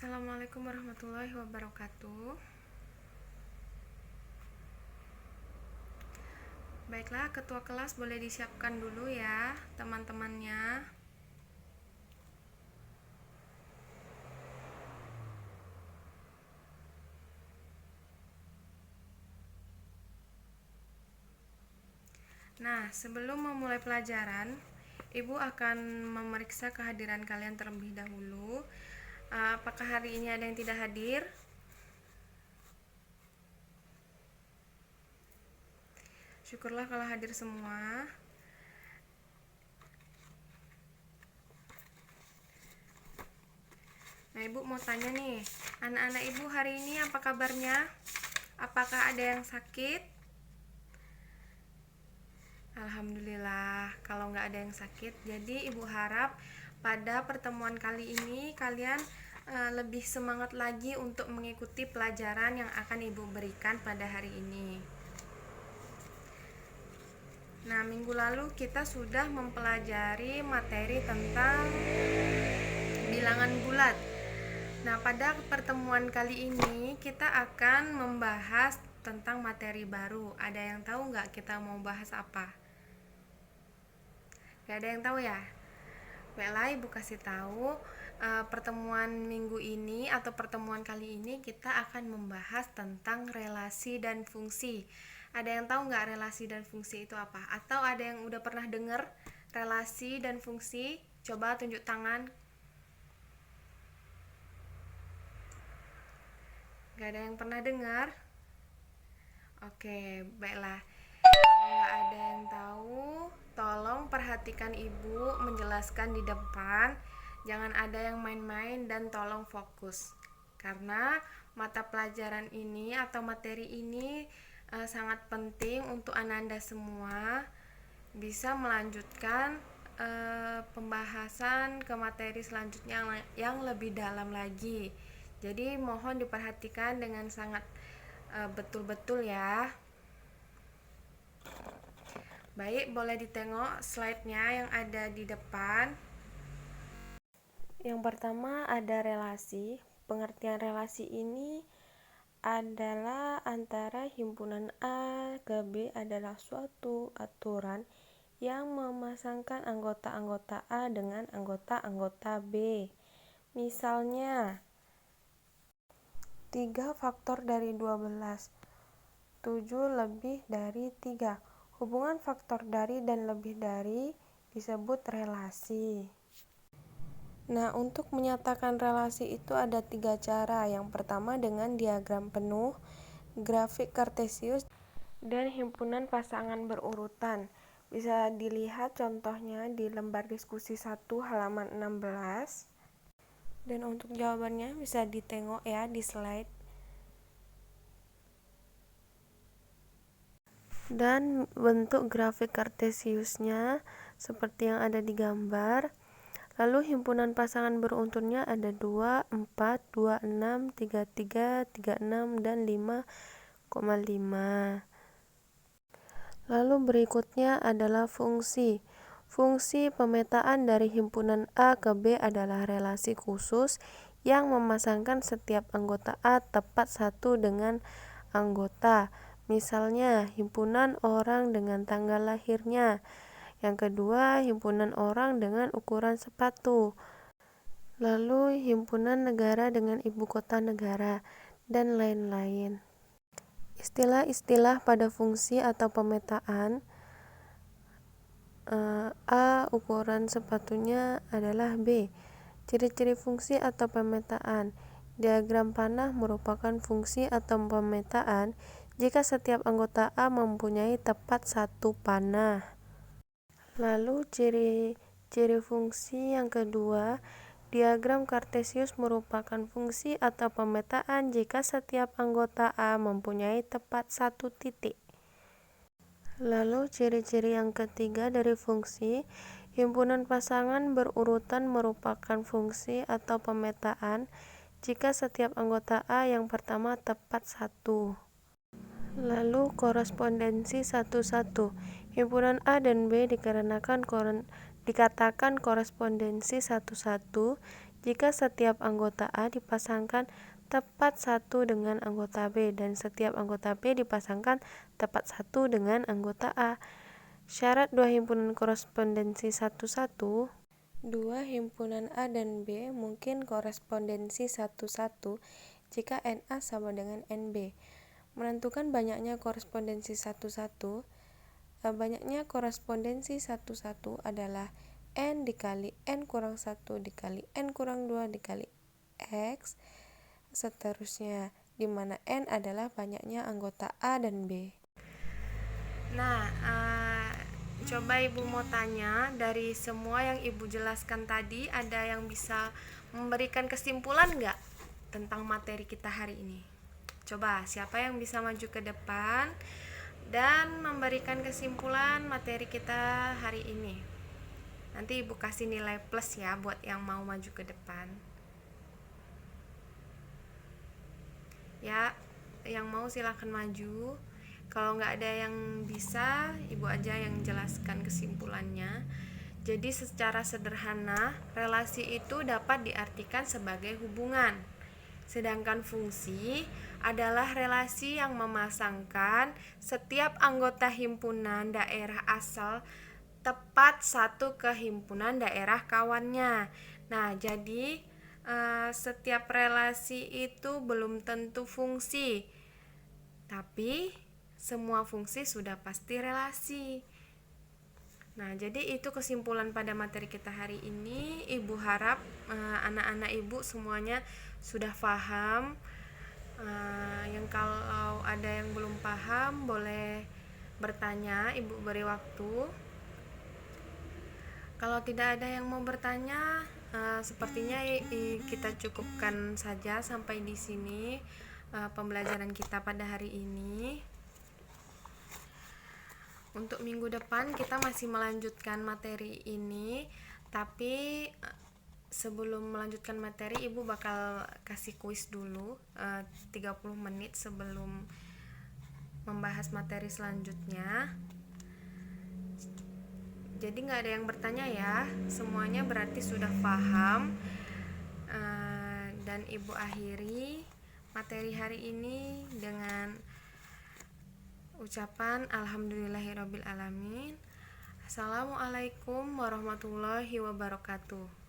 Assalamualaikum warahmatullahi wabarakatuh. Baiklah, ketua kelas boleh disiapkan dulu ya teman-temannya. Nah, sebelum memulai pelajaran, Ibu akan memeriksa kehadiran kalian terlebih dahulu. Apakah hari ini ada yang tidak hadir? Syukurlah kalau hadir semua. Nah, Ibu mau tanya nih, anak-anak Ibu hari ini apa kabarnya? Apakah ada yang sakit? Alhamdulillah, kalau nggak ada yang sakit. Jadi Ibu harap pada pertemuan kali ini kalian lebih semangat lagi untuk mengikuti pelajaran yang akan Ibu berikan pada hari ini. Nah, minggu lalu kita sudah mempelajari materi tentang bilangan bulat. Nah, pada pertemuan kali ini kita akan membahas tentang materi baru. Ada yang tahu nggak kita mau bahas apa? Gak ada yang tahu ya? Baiklah, Ibu kasih tahu. Pertemuan minggu ini atau pertemuan kali ini kita akan membahas tentang relasi dan fungsi. Ada yang tahu nggak relasi dan fungsi itu apa? Atau ada yang udah pernah dengar relasi dan fungsi? Coba tunjuk tangan. Gak ada yang pernah dengar? Oke, baiklah. Kalau nggak ada yang tahu, tolong perhatikan Ibu menjelaskan di depan. Jangan ada yang main-main dan tolong fokus. Karena mata pelajaran ini atau materi ini sangat penting untuk Ananda semua bisa melanjutkan pembahasan ke materi selanjutnya yang lebih dalam lagi. Jadi mohon diperhatikan dengan sangat betul-betul ya. Baik, boleh ditengok slide-nya yang ada di depan. Yang pertama ada relasi. Pengertian relasi ini adalah antara himpunan A ke B adalah suatu aturan yang memasangkan anggota-anggota A dengan anggota-anggota B. Misalnya, 3 faktor dari 12, 7 lebih dari 3. Hubungan faktor dari dan lebih dari disebut relasi. Nah, untuk menyatakan relasi itu ada 3 cara. Yang pertama dengan diagram penuh, grafik kartesius, dan himpunan pasangan berurutan. Bisa dilihat contohnya di lembar diskusi 1 halaman 16. Dan untuk jawabannya bisa ditengok ya di slide. Dan bentuk grafik kartesiusnya seperti yang ada di gambar. Lalu himpunan pasangan beruntunnya ada 2, 4, 2, 6, 3, 3, 3, 6, dan 5,5. Lalu berikutnya adalah fungsi. Fungsi pemetaan dari himpunan A ke B adalah relasi khusus yang memasangkan setiap anggota A tepat satu dengan anggota. Misalnya, himpunan orang dengan tanggal lahirnya. Yang kedua, himpunan orang dengan ukuran sepatu. Lalu, himpunan negara dengan ibu kota negara, dan lain-lain. Istilah-istilah pada fungsi atau pemetaan. A. Ukuran sepatunya adalah B. Ciri-ciri fungsi atau pemetaan. Diagram panah merupakan fungsi atau pemetaan jika setiap anggota A mempunyai tepat satu panah. Lalu ciri-ciri fungsi yang kedua, diagram kartesius merupakan fungsi atau pemetaan jika setiap anggota A mempunyai tepat satu titik. Lalu ciri-ciri yang ketiga dari fungsi, himpunan pasangan berurutan merupakan fungsi atau pemetaan jika setiap anggota A yang pertama tepat satu. Lalu korespondensi satu-satu. Himpunan A dan B dikatakan korespondensi satu-satu jika setiap anggota A dipasangkan tepat satu dengan anggota B dan setiap anggota B dipasangkan tepat satu dengan anggota A. Syarat dua himpunan korespondensi satu-satu. Dua himpunan A dan B mungkin korespondensi satu-satu jika NA sama dengan NB. Menentukan banyaknya korespondensi satu-satu. Banyaknya korespondensi satu-satu adalah N dikali N kurang 1 dikali N kurang 2 dikali X, seterusnya, di mana N adalah banyaknya anggota A dan B. Nah, coba Ibu mau tanya, dari semua yang Ibu jelaskan tadi, ada yang bisa memberikan kesimpulan nggak tentang materi kita hari ini? Coba, siapa yang bisa maju ke depan dan memberikan kesimpulan materi kita hari ini? Nanti Ibu kasih nilai plus ya buat yang mau maju ke depan. Ya, yang mau silahkan maju. Kalau nggak ada yang bisa, Ibu aja yang jelaskan kesimpulannya. Jadi secara sederhana, relasi itu dapat diartikan sebagai hubungan. Sedangkan fungsi adalah relasi yang memasangkan setiap anggota himpunan daerah asal tepat satu ke himpunan daerah kawannya. Nah, jadi setiap relasi itu belum tentu fungsi, tapi semua fungsi sudah pasti relasi. Nah, jadi itu kesimpulan pada materi kita hari ini. Ibu harap anak-anak Ibu semuanya sudah paham. Yang kalau ada yang belum paham boleh bertanya, Ibu beri waktu. Kalau tidak ada yang mau bertanya, sepertinya kita cukupkan saja sampai di sini pembelajaran kita pada hari ini. Untuk minggu depan kita masih melanjutkan materi ini, tapi sebelum melanjutkan materi, Ibu bakal kasih kuis dulu 30 menit sebelum membahas materi selanjutnya. Jadi nggak ada yang bertanya ya, semuanya berarti sudah paham. Dan Ibu akhiri materi hari ini dengan ucapan alhamdulillahirabbil alamin. Assalamualaikum warahmatullahi wabarakatuh.